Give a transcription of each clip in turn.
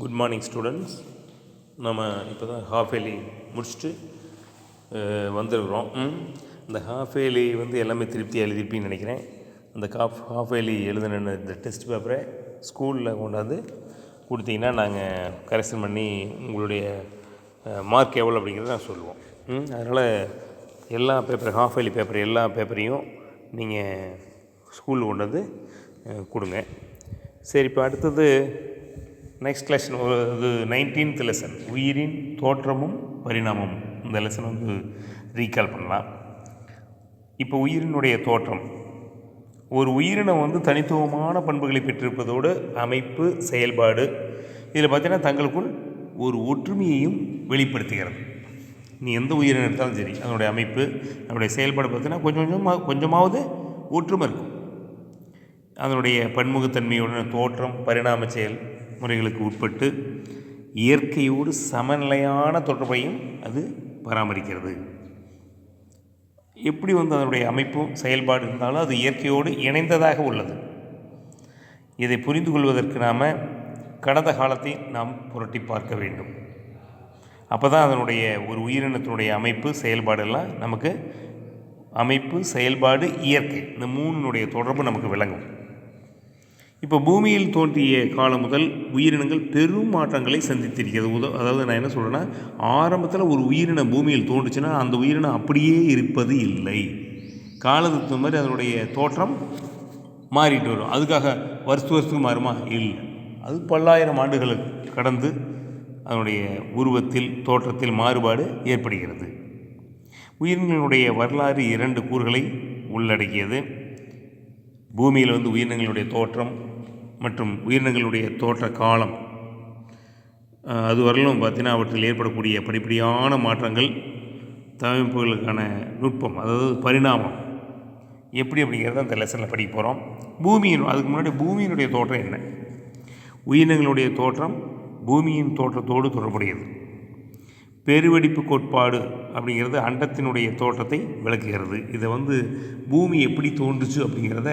Good morning students. நம்ம இப்போ தான் ஹாஃப் இயர்லி முடிச்சுட்டு வந்துருக்குறோம். இந்த ஹாஃப் இயர்லி எல்லாமே திருப்தியாக எழுதிருப்பீங்கன்னு நினைக்கிறேன். அந்த ஹாஃப் இயர்லி எழுதின இந்த டெஸ்ட் பேப்பரை ஸ்கூலில் கொண்டாந்து கொடுத்தீங்கன்னா நாங்கள் கரெக்ஷன் பண்ணி உங்களுடைய மார்க் எவ்வளோ அப்படிங்கிறத நான் சொல்லுவோம். அதனால் எல்லா பேப்பர் ஹாஃப் இயர்லி பேப்பர் எல்லா பேப்பரையும் நீங்கள் ஸ்கூலில் கொண்டு வந்து கொடுங்க. சரி, இப்போ அடுத்தது நெக்ஸ்ட் லெசன், இது 19th லெசன், உயிரின் தோற்றமும் பரிணாமமும். இந்த லெசன் ரீகால் பண்ணலாம். இப்போ உயிரினுடைய தோற்றம், ஒரு உயிரினம் தனித்துவமான பண்புகளை பெற்றிருப்பதோடு அமைப்பு, செயல்பாடு, இதில் பார்த்தீங்கன்னா தங்களுக்குள் ஒரு ஒற்றுமையையும் வெளிப்படுத்துகிறது. நீ எந்த உயிரினம் எடுத்தாலும் சரி, அதனுடைய அமைப்பு, அதனுடைய செயல்பாடு பார்த்தீங்கன்னா கொஞ்சமாவது ஒற்றுமை இருக்கும். அதனுடைய பன்முகத்தன்மையுடன் தோற்றம், பரிணாம செயல் முறைகளுக்கு உட்பட்டு இயற்கையோடு சமநிலையான தொடர்பையும் அது பராமரிக்கிறது. எப்படி அதனுடைய அமைப்பும் செயல்பாடு இருந்தாலும் அது இயற்கையோடு இணைந்ததாக உள்ளது. இதை புரிந்து கொள்வதற்கு நாம் கடந்த காலத்தை நாம் புரட்டி பார்க்க வேண்டும். அப்போ தான் அதனுடைய ஒரு உயிரினத்தினுடைய அமைப்பு, செயல்பாடெல்லாம் நமக்கு, அமைப்பு, செயல்பாடு, இயற்கை, இந்த மூணுனுடைய தொடர்பு நமக்கு விளங்கும். இப்போ பூமியில் தோன்றிய காலம் முதல் உயிரினங்கள் பெரும் மாற்றங்களை சந்தித்திருக்கிறது. அதாவது நான் என்ன சொல்கிறேன்னா, ஆரம்பத்தில் ஒரு உயிரினம் பூமியில் தோன்றுச்சுன்னா அந்த உயிரினம் அப்படியே இருப்பது இல்லை. காலத்துக்கு மாதிரி அதனுடைய தோற்றம் மாறிட்டு வரும். அதுக்காக வருஷத்துக்கு மாறுமா? இல்லை. அது பல்லாயிரம் ஆண்டுகளுக்கு கடந்து அதனுடைய உருவத்தில், தோற்றத்தில் மாறுபாடு ஏற்படுகிறது. உயிரினங்களுடைய வரலாறு 2 கூறுகளை உள்ளடக்கியது. பூமியில் உயிரினங்களுடைய தோற்றம் மற்றும் உயிரினங்களுடைய தோற்ற காலம், அது வரலும் பார்த்திங்கன்னா அவற்றில் ஏற்படக்கூடிய படிப்படியான மாற்றங்கள், தகவமைப்புகளுக்கான நுட்பம், அதாவது பரிணாமம் எப்படி அப்படிங்கிறத அந்த லெசனில் படிக்க போகிறோம். அதுக்கு முன்னாடி பூமியினுடைய தோற்றம் என்ன? உயிரினங்களுடைய தோற்றம் பூமியின் தோற்றத்தோடு தொடர்புடையது. பெருவெடிப்பு கோட்பாடு அப்படிங்கிறது அண்டத்தினுடைய தோற்றத்தை விளக்குகிறது. இதை பூமி எப்படி தோன்றுச்சு அப்படிங்கிறத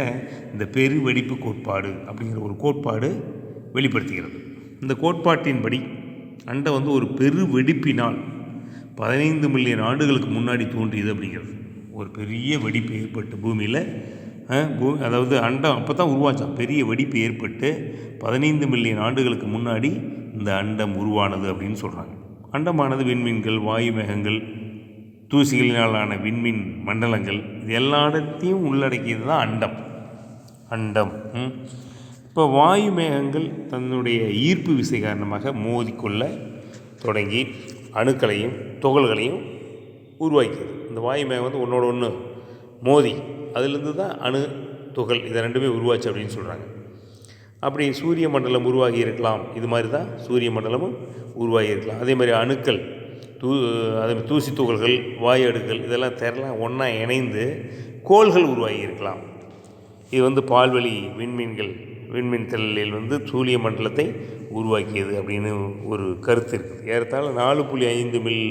இந்த பெருவெடிப்பு கோட்பாடு அப்படிங்கிற ஒரு கோட்பாடு வெளிப்படுத்துகிறது. இந்த கோட்பாட்டின்படி அண்டம் ஒரு பெருவெடிப்பினால் 15 மில்லியன் ஆண்டுகளுக்கு முன்னாடி தோன்றியது அப்படிங்கிறது. ஒரு பெரிய வெடிப்பு ஏற்பட்டு பூமியில், அதாவது அண்டம் அப்போ தான் உருவாச்சான். பெரிய வெடிப்பு ஏற்பட்டு 15 மில்லியன் ஆண்டுகளுக்கு முன்னாடி இந்த அண்டம் உருவானது அப்படின்னு சொல்கிறாங்க. அண்டமானது விண்மீன்கள், வாயு மேகங்கள், தூசிகளினாலான விண்மீன் மண்டலங்கள், இது எல்லாத்தையும் உள்ளடக்கியது தான் அண்டம். இப்போ வாயு மேகங்கள் தன்னுடைய ஈர்ப்பு விசை காரணமாக மோதிக்கொள்ள தொடங்கி அணுக்களையும் துகள்களையும் உருவாக்கியது. இந்த வாயு மேகம் ஒன்றோட ஒன்று மோதி அதிலிருந்து தான் அணு, துகள் இதை ரெண்டுமே உருவாச்சு அப்படின்னு சொல்கிறாங்க. அப்படி சூரிய மண்டலம் உருவாகி இருக்கலாம். இது மாதிரி தான் சூரிய மண்டலமும் உருவாகி இருக்கலாம். அதே மாதிரி அணுக்கள், அதே தூசி துகள்கள், வாயு அடுக்கள் இதெல்லாம் தெரலாம் ஒன்றா இணைந்து கோள்கள் உருவாகி இருக்கலாம். இது பால்வெளி விண்மீன் திரளில் சூரிய மண்டலத்தை உருவாக்கியது அப்படின்னு ஒரு கருத்து இருக்குது. ஏறத்தாழ 4.5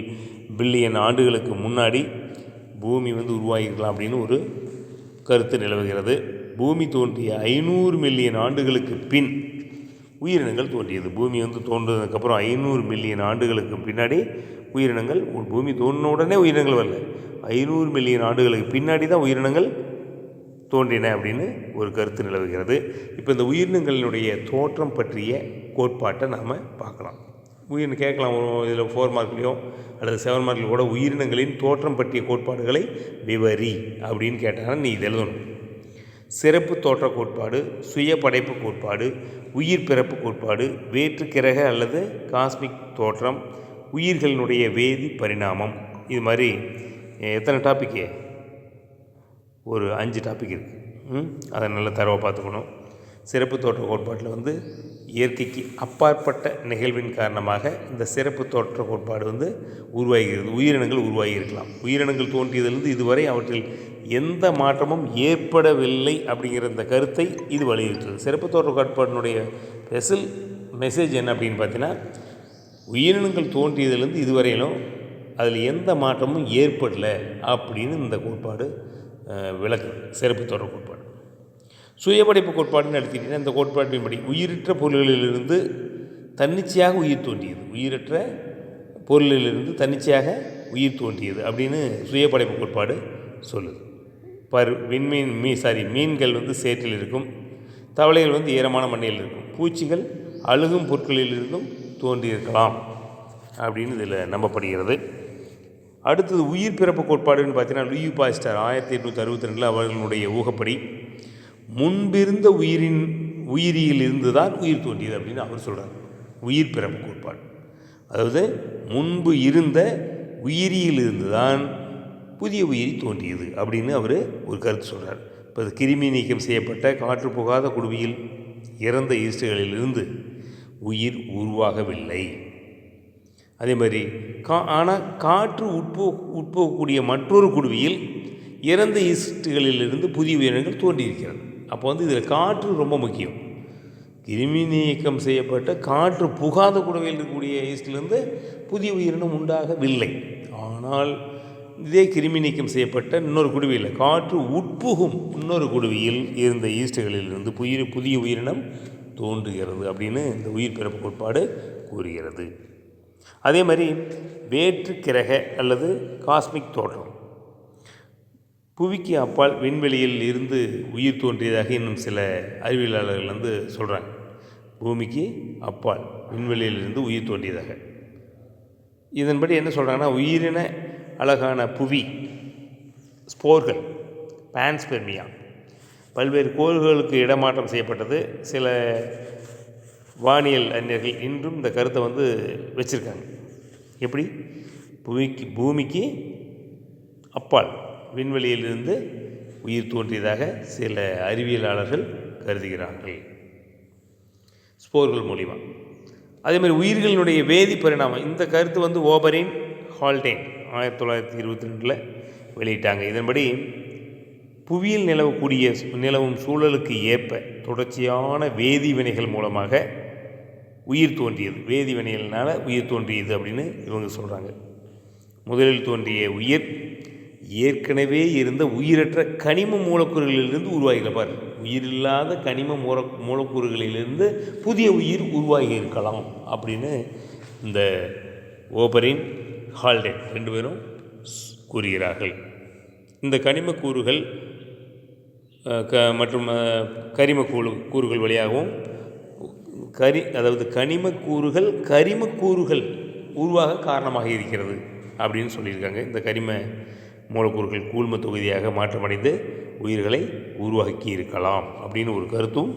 பில்லியன் ஆண்டுகளுக்கு முன்னாடி பூமி உருவாகிருக்கலாம் அப்படின்னு ஒரு கருத்து நிலவுகிறது. பூமி தோன்றிய 500 மில்லியன் ஆண்டுகளுக்கு பின் உயிரினங்கள் தோன்றியது. பூமி தோன்றதுக்கப்புறம் 500 மில்லியன் ஆண்டுகளுக்கு பின்னாடி உயிரினங்கள், பூமி தோன்றின உடனே உயிரினங்கள் வரல, 500 மில்லியன் ஆண்டுகளுக்கு பின்னாடி தான் உயிரினங்கள் தோன்றின அப்படின்னு ஒரு கருத்து நிலவுகிறது. இப்போ இந்த உயிரினங்களினுடைய தோற்றம் பற்றிய கோட்பாட்டை நாம் பார்க்கலாம். கேட்கலாம், இதில் 4 மார்க்லேயோ அல்லது 7 மார்க்கில் கூட உயிரினங்களின் தோற்றம் பற்றிய கோட்பாடுகளை விவரி அப்படின்னு கேட்டாங்கன்னா நீ இது எழுதணும். சிறப்பு தோற்ற கோட்பாடு, சுய படைப்பு கோட்பாடு, உயிர் பிறப்பு கோட்பாடு, வேற்று கிரக அல்லது காஸ்மிக் தோற்றம், உயிர்களினுடைய வேதி பரிணாமம், இது மாதிரி எத்தனை டாப்பிக்கு? ஒரு 5 டாபிக் இருக்குது. அதை நல்லா தரவாக பார்த்துக்கணும். சிறப்பு தோற்ற கோட்பாட்டில் இயற்கைக்கு அப்பாற்பட்ட நிகழ்வின் காரணமாக இந்த சிறப்பு தோற்ற கோட்பாடு உருவாகிறது. உயிரினங்கள் உருவாகி இருக்கலாம். உயிரினங்கள் தோன்றியதிலிருந்து இதுவரை அவற்றில் எந்த மாற்றமும் ஏற்படவில்லை அப்படிங்கிற இந்த கருத்தை இது வலியுறுத்துது. சிறப்பு தோற்ற கோட்பாட்டினுடைய ஸ்பெஷல் மெசேஜ் என்ன அப்படின்னு பார்த்தீங்கன்னா, உயிரினங்கள் தோன்றியதிலிருந்து இதுவரையிலும் அதில் எந்த மாற்றமும் ஏற்படலை அப்படின்னு இந்த கோட்பாடு விளக்குது. சிறப்பு தோற்ற கோட்பாடு. சுயபடைப்பு கோட்பாடுன்னு எடுத்துக்கிட்டிங்கன்னா, இந்த கோட்பாட்டின்படி உயிரற்ற பொருள்களிலிருந்து தன்னிச்சையாக உயிர் தோன்றியது, உயிரற்ற பொருளிலிருந்து தன்னிச்சையாக உயிர் தோன்றியது அப்படின்னு சுய படைப்பு கோட்பாடு சொல்லுது. மீன்கள் சேற்றில் இருக்கும், தவளைகள் ஈரமான மண்ணில் இருக்கும், பூச்சிகள் அழுகும் பொருட்களிலிருந்தும் தோன்றியிருக்கலாம் அப்படின்னு இதில் நம்பப்படுகிறது. அடுத்தது உயிர் பிறப்பு கோட்பாடுன்னு பார்த்தீங்கன்னா லூயி பாஸ்டர் 1862 அவர்களுடைய ஊகப்படி முன்பிருந்த உயிரியிலிருந்து தான் உயிர் தோன்றியது அப்படின்னு அவர் சொல்கிறார். உயிர் பிறப்பு கோட்பாடு, அதாவது முன்பு இருந்த உயிரியிலிருந்து தான் புதிய உயிரி தோன்றியது அப்படின்னு அவர் ஒரு கருத்து சொல்கிறார். இப்போ கிருமி நீக்கம் செய்யப்பட்ட காற்று புகாத குடுவையில் இறந்த ஈஸ்டுகளிலிருந்து உயிர் உருவாகவில்லை. அதே மாதிரி ஆனால் காற்று உட்போகக்கூடிய மற்றொரு குடுவையில் இறந்த ஈஸ்டுகளிலிருந்து புதிய உயிரினங்கள் தோன்றியிருக்கிறது. அப்போ இதில் காற்று ரொம்ப முக்கியம். கிருமி நீக்கம் செய்யப்பட்ட காற்று புகாத குடுவையில் இருக்கக்கூடிய ஈஸ்டிலிருந்து புதிய உயிரினம் உண்டாகவில்லை. ஆனால் இதே கிருமி நீக்கம் செய்யப்பட்ட இன்னொரு குடுவையில் காற்று உட்புகும் இன்னொரு குடுவையில் இருந்த ஈஸ்டுகளிலிருந்து புதிய உயிரினம் தோன்றுகிறது அப்படின்னு இந்த உயிர் பிறப்பு கோட்பாடு கூறுகிறது. அதே மாதிரி வேற்று கிரக அல்லது காஸ்மிக் தோற்றம், புவிக்கு அப்பால் விண்வெளியில் இருந்து உயிர் தோன்றியதாக இன்னும் சில அறிவியலாளர்கள் சொல்கிறாங்க. பூமிக்கு அப்பால் விண்வெளியில் இருந்து உயிர் தோன்றியதாக. இதன்படி என்ன சொல்கிறாங்கன்னா, உயிரின அழகான புவி ஸ்போர்கள் பான்ஸ்பெர்மியா பல்வேறு கோள்களுக்கு இடமாற்றம் செய்யப்பட்டது. சில வானியல் அறிஞர்கள் இன்றும் இந்த கருத்தை வச்சுருக்காங்க. எப்படி பூமிக்கு அப்பால் விண்வெளியிலிருந்து உயிர் தோன்றியதாக சில அறிவியலாளர்கள் கருதுகிறார்கள் ஸ்போர்கள் மூலிமா. அதேமாதிரி உயிர்களினுடைய வேதி பரிணாமம், இந்த கருத்து ஓபரின் ஹால்டேன் 1922 வெளியிட்டாங்க. இதன்படி புவியில் நிலவும் சூழலுக்கு ஏற்ப தொடர்ச்சியான வேதி வினைகள் மூலமாக உயிர் தோன்றியது, வேதி வினைகள்னால உயிர் தோன்றியது அப்படின்னு இவங்க சொல்கிறாங்க. முதலில் தோன்றிய உயிர் ஏற்கனவே இருந்த உயிரற்ற கனிம மூலக்கூறுகளிலிருந்து உருவாகிப்பார். உயிரில்லாத கனிம மூலக்கூறுகளிலிருந்து புதிய உயிர் உருவாகி இருக்கலாம் அப்படின்னு இந்த ஓபரின் ஹால்டேன் 2 பேரும் கூறுகிறார்கள். இந்த கனிம கூறுகள் மற்றும் கரிம கூறுகள் வழியாகவும் கனிம கூறுகள் கரிம கூறுகள் உருவாக காரணமாக இருக்கிறது அப்படின்னு சொல்லியிருக்காங்க. இந்த கரிம மூலக்கூறுகள் கூழ்ம தொகுதியாக மாற்றமடைந்து உயிர்களை உருவாக்கி இருக்கலாம் அப்படின்னு ஒரு கருத்தும்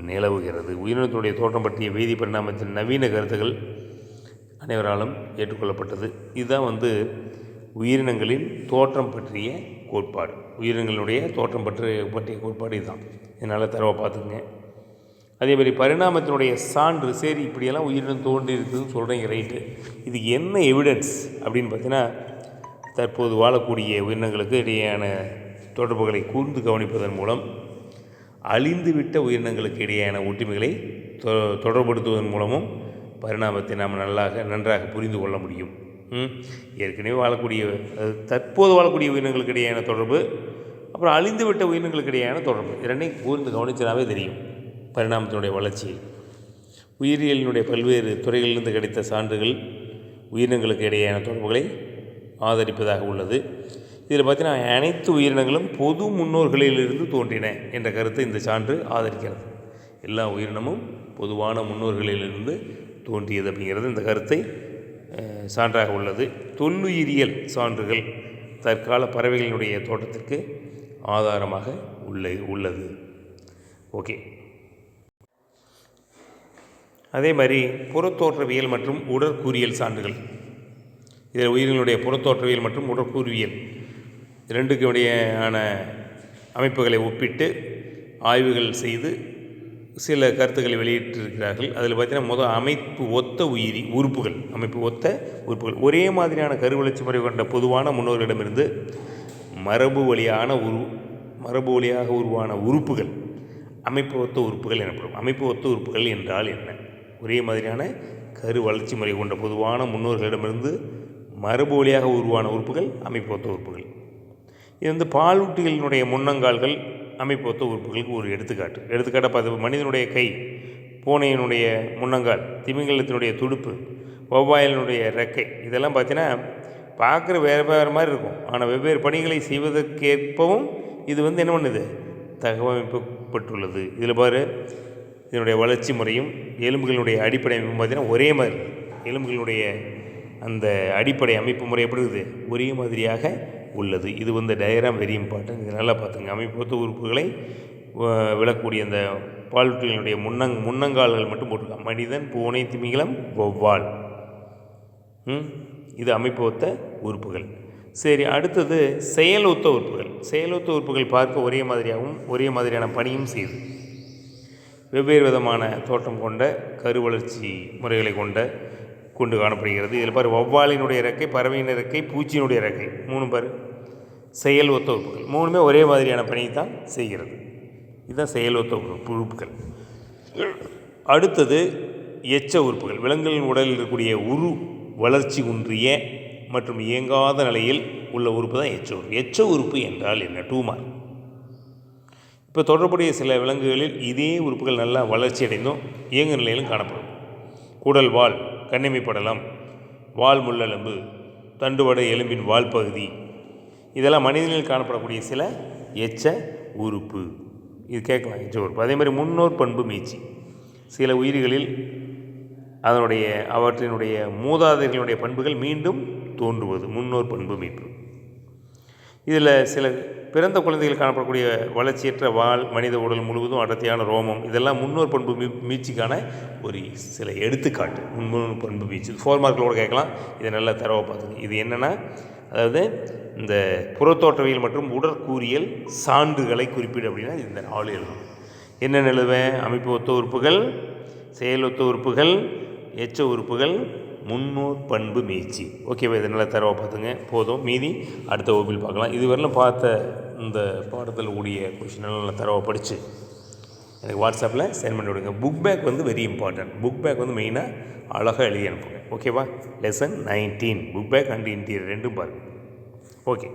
நிலவுகிறது. உயிரினத்தினுடைய தோற்றம் பற்றிய வேதி பரிணாமத்தின் நவீன கருத்துக்கள் அனைவராலும் ஏற்றுக்கொள்ளப்பட்டது. இதுதான் உயிரினங்களின் தோற்றம் பற்றிய கோட்பாடு. உயிரினங்களுடைய தோற்றம் பற்றிய கோட்பாடு இதுதான். இதனால் தரவை பார்த்துக்குங்க. அதேமாதிரி பரிணாமத்தினுடைய சான்று, சரி இப்படியெல்லாம் உயிரினம் தோன்றி இருக்குதுன்னு சொல்கிறீங்க, ரைட்டு, இதுக்கு என்ன எவிடன்ஸ் அப்படின்னு பார்த்தீங்கன்னா, தற்போது வாழக்கூடிய உயிரினங்களுக்கு இடையேயான தொடர்புகளை கூர்ந்து கவனிப்பதன் மூலம் அழிந்துவிட்ட உயிரினங்களுக்கு இடையேயான ஒற்றுமைகளை தொடர்படுத்துவதன் மூலமும் பரிணாமத்தை நாம் நன்றாக புரிந்து கொள்ள முடியும். ஏற்கனவே வாழக்கூடிய தற்போது வாழக்கூடிய உயிரினங்களுக்கு இடையேயான தொடர்பு, அப்புறம் அழிந்துவிட்ட உயிரினங்களுக்கு இடையேயான தொடர்பு, இரண்டையும் கூர்ந்து கவனிச்சதாகவே தெரியும் பரிணாமத்தினுடைய வளர்ச்சி. உயிரியலினுடைய பல்வேறு துறைகளிலிருந்து கிடைத்த சான்றுகள் உயிரினங்களுக்கு இடையேயான தொடர்புகளை ஆதரிப்பதாக உள்ளது. இதில் பார்த்தீங்கன்னா, அனைத்து உயிரினங்களும் பொது முன்னோர்களிலிருந்து தோன்றின என்ற கருத்தை இந்த சான்று ஆதரிக்கிறது. எல்லா உயிரினமும் பொதுவான முன்னோர்களிலிருந்து தோன்றியது அப்படிங்கிறது இந்த கருத்தை சான்றாக உள்ளது. தொல்லுயிரியல் சான்றுகள் தற்கால பறவைகளினுடைய தோற்றத்திற்கு ஆதாரமாக உள்ளது. ஓகே. அதே மாதிரி புறத்தோற்றவியல் மற்றும் உடற்கூறியல் சான்றுகள். இதில் உயிரினுடைய புறத்தோற்றவியல் மற்றும் உடற்கூறியல் இரண்டுக்கு இடையேயான அமைப்புகளை ஒப்பிட்டு ஆய்வுகள் செய்து சில கருத்துக்களை வெளியிட்டிருக்கிறார்கள். அதில் பார்த்தீங்கன்னா, அமைப்பு ஒத்த உறுப்புகள் ஒரே மாதிரியான கருவளர்ச்சி முறை கொண்ட பொதுவான முன்னோர்களிடமிருந்து மரபு வழியாக உருவான உறுப்புகள் அமைப்பு ஒத்த உறுப்புகள் எனப்படும். அமைப்பு ஒத்த உறுப்புகள் என்றால் என்ன? ஒரே மாதிரியான கரு வளர்ச்சி முறை கொண்ட பொதுவான முன்னோர்களிடமிருந்து மரபு வழியாக உருவான உறுப்புகள் அமைப்பு ஒத்த உறுப்புகள். இது பாலூட்டிகளினுடைய முன்னங்கால்கள் அமைப்பு ஒத்த உறுப்புகளுக்கு ஒரு எடுத்துக்காட்டாக பார்த்து, மனிதனுடைய கை பூனையினுடைய முன்னங்கால், திமிங்கலத்தினுடைய துடுப்பு, வௌவாலினுடைய ரெக்கை, இதெல்லாம் பார்த்தீங்கன்னா பார்க்குற வேறு வேறு மாதிரி இருக்கும். ஆனால் வெவ்வேறு பணிகளை செய்வதற்கேற்பவும் இது என்ன பண்ணுது, தகவமைக்கப்பட்டுள்ளது. இதில் பாரு, இதனுடைய வளர்ச்சி முறையும் எலும்புகளுடைய அடிப்படை அமைப்பு பார்த்திங்கன்னா ஒரே மாதிரி. எலும்புகளுடைய அந்த அடிப்படை அமைப்பு முறை எப்படி இருக்குது, ஒரே மாதிரியாக உள்ளது. இது டயக்ராம் வெரி இம்பார்ட்டன்ட். இது நல்லா பார்த்துங்க. அமைப்பு உறுப்புகளை விளக்கக்கூடிய அந்த பாலூட்டிகளுடைய முன்னங்கால்கள் மட்டும் போட்டிருக்காங்க. மனிதன், பூனை, திமிங்கலம், வௌவால். இது அமைப்பு ஒத்த உறுப்புகள். சரி, அடுத்தது செயலொத்த உறுப்புகள். செயலொத்த உறுப்புகள் பார்க்க ஒரே மாதிரியாகவும் ஒரே மாதிரியான பணியும் செய்யுது. வெவ்வேறு விதமான தோற்றம் கொண்ட கருவளர்ச்சி முறைகளை கொண்டு காணப்படுகிறது. இதில் பாரு, வௌவாலினுடைய இறக்கை, பறவையின் இறக்கை, பூச்சியினுடைய இறக்கை, 3 பாரு செயல் ஒத்த உறுப்புகள். 3மே ஒரே மாதிரியான பணியை தான் செய்கிறது. இதுதான் செயல் ஒத்த உறுப்புகள். அடுத்தது எச்ச உறுப்புகள். விலங்குகளின் உடலில் இருக்கக்கூடிய வளர்ச்சி குன்றிய மற்றும் இயங்காத நிலையில் உள்ள உறுப்பு தான் எச்ச உறுப்பு. எச்ச உறுப்பு என்றால் என்ன? 2 மார்க். இப்போ தொடர்புடைய சில விலங்குகளில் இதே உறுப்புகள் நல்லா வளர்ச்சி அடைந்தும் இயங்கு நிலையிலும் காணப்படும். குடல், வால், கண்ணிமை படலம், வால் முள்ளெலும்பு, தண்டுவடை எலும்பின் வால் பகுதி, இதெல்லாம் மனிதனில் காணப்படக்கூடிய சில எச்ச உறுப்பு. இது கேட்கலாம், எச்ச உறுப்பு. அதே மாதிரி முன்னோர் பண்பு மீட்சி. சில உயிர்களில் அவற்றினுடைய மூதாதையர்களுடைய பண்புகள் மீண்டும் தோன்றுவது முன்னோர் பண்பு மீட்பு. இதில் சில பிறந்த குழந்தைகள் காணப்படக்கூடிய வளர்ச்சியற்ற வால், மனித உடல் முழுவதும் அடர்த்தியான ரோமம், இதெல்லாம் முன்னோர் பண்பு மீட்சிக்கான ஒரு சில எடுத்துக்காட்டு. முன்னோர் பண்பு மீட்சி 4 மார்க்கில் கேட்கலாம். இதை நல்லா தரவை பார்த்துங்க. இது என்னென்னா, அதாவது இந்த புறத்தோற்றவியல் மற்றும் உடற்கூறியல் சான்றுகளை குறிப்பிடு அப்படின்னா இந்த 4 எழுதணும். என்னென்ன எழுதுவேன்? அமைப்பு ஒத்த உறுப்புகள், செயலொத்த உறுப்புகள், எச்ச உறுப்புகள், முன்னோர் பண்பு மீட்சி. ஓகேவா? இதை நல்லா தரவை பார்த்துங்க. போதும், மீதி அடுத்த வகுப்பில் பார்க்கலாம். இதுவரையிலும் பார்த்த இந்த பாடத்தில் கூடிய கொஷின் நல்லா தரவை படித்து எனக்கு வாட்ஸ்அப்பில் சென்ட் பண்ணி விடுங்க. Book back very important. Book back மெயினாக அழகாக எழுதி அனுப்புங்க. ஓகேவா? Lesson 19 book back and interior 2 பாருங்கள். ஓகே.